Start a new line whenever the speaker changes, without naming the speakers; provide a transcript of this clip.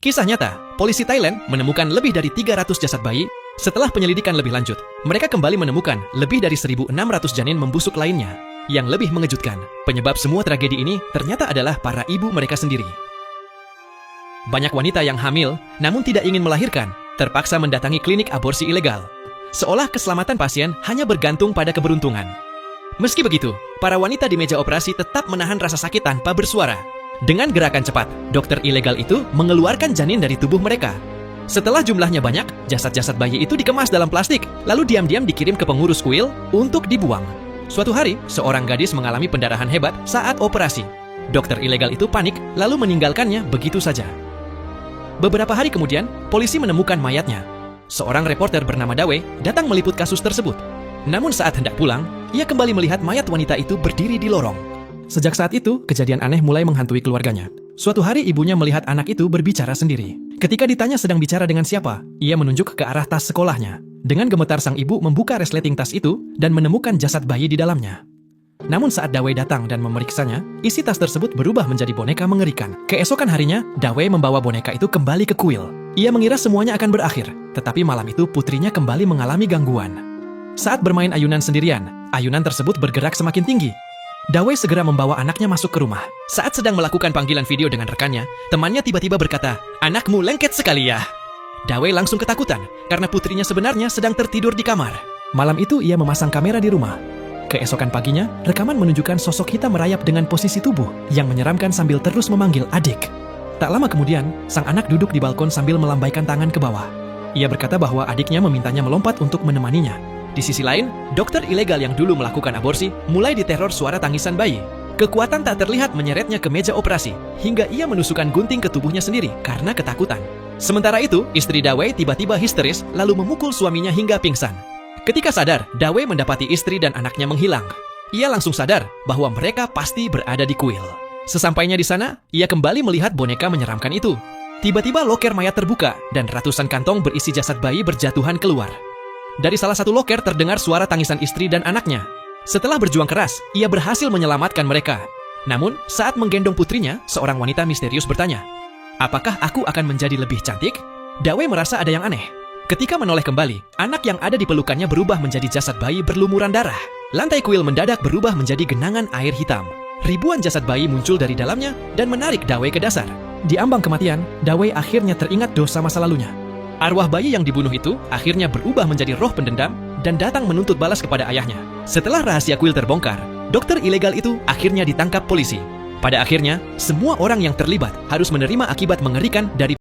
Kisah nyata, polisi Thailand menemukan lebih dari 300 jasad bayi. Setelah penyelidikan lebih lanjut, mereka kembali menemukan lebih dari 1.600 janin membusuk lainnya. Yang lebih mengejutkan, penyebab semua tragedi ini ternyata adalah para ibu mereka sendiri. Banyak wanita yang hamil, namun tidak ingin melahirkan, terpaksa mendatangi klinik aborsi ilegal. Seolah keselamatan pasien hanya bergantung pada keberuntungan. Meski begitu, para wanita di meja operasi tetap menahan rasa sakit tanpa bersuara. Dengan gerakan cepat, dokter ilegal itu mengeluarkan janin dari tubuh mereka. Setelah jumlahnya banyak, jasad-jasad bayi itu dikemas dalam plastik, lalu diam-diam dikirim ke pengurus kuil untuk dibuang. Suatu hari, seorang gadis mengalami pendarahan hebat saat operasi. Dokter ilegal itu panik, lalu meninggalkannya begitu saja. Beberapa hari kemudian, polisi menemukan mayatnya. Seorang reporter bernama Dawe datang meliput kasus tersebut. Namun saat hendak pulang, ia kembali melihat mayat wanita itu berdiri di lorong. Sejak saat itu, kejadian aneh mulai menghantui keluarganya. Suatu hari ibunya melihat anak itu berbicara sendiri. Ketika ditanya sedang bicara dengan siapa, ia menunjuk ke arah tas sekolahnya. Dengan gemetar sang ibu membuka resleting tas itu dan menemukan jasad bayi di dalamnya. Namun saat Dawe datang dan memeriksanya, isi tas tersebut berubah menjadi boneka mengerikan. Keesokan harinya, Dawe membawa boneka itu kembali ke kuil. Ia mengira semuanya akan berakhir, tetapi malam itu putrinya kembali mengalami gangguan. Saat bermain ayunan sendirian, ayunan tersebut bergerak semakin tinggi. Dawe segera membawa anaknya masuk ke rumah. Saat sedang melakukan panggilan video dengan rekannya, temannya tiba-tiba berkata, "Anakmu lengket sekali ya." Dawe langsung ketakutan, karena putrinya sebenarnya sedang tertidur di kamar. Malam itu ia memasang kamera di rumah. Keesokan paginya, rekaman menunjukkan sosok hitam merayap dengan posisi tubuh yang menyeramkan sambil terus memanggil adik. Tak lama kemudian, sang anak duduk di balkon sambil melambaikan tangan ke bawah. Ia berkata bahwa adiknya memintanya melompat untuk menemaninya. Di sisi lain, dokter ilegal yang dulu melakukan aborsi mulai diteror suara tangisan bayi. Kekuatan tak terlihat menyeretnya ke meja operasi, hingga ia menusukkan gunting ke tubuhnya sendiri karena ketakutan. Sementara itu, istri Dawe tiba-tiba histeris lalu memukul suaminya hingga pingsan. Ketika sadar, Dawe mendapati istri dan anaknya menghilang. Ia langsung sadar bahwa mereka pasti berada di kuil. Sesampainya di sana, ia kembali melihat boneka menyeramkan itu. Tiba-tiba loker mayat terbuka dan ratusan kantong berisi jasad bayi berjatuhan keluar. Dari salah satu loker terdengar suara tangisan istri dan anaknya. Setelah berjuang keras, ia berhasil menyelamatkan mereka. Namun, saat menggendong putrinya, seorang wanita misterius bertanya, "Apakah aku akan menjadi lebih cantik?" Dawe merasa ada yang aneh. Ketika menoleh kembali, anak yang ada di pelukannya berubah menjadi jasad bayi berlumuran darah. Lantai kuil mendadak berubah menjadi genangan air hitam. Ribuan jasad bayi muncul dari dalamnya dan menarik Dawe ke dasar. Di ambang kematian, Dawe akhirnya teringat dosa masa lalunya. Arwah bayi yang dibunuh itu akhirnya berubah menjadi roh pendendam dan datang menuntut balas kepada ayahnya. Setelah rahasia kuil terbongkar, dokter ilegal itu akhirnya ditangkap polisi. Pada akhirnya, semua orang yang terlibat harus menerima akibat mengerikan dari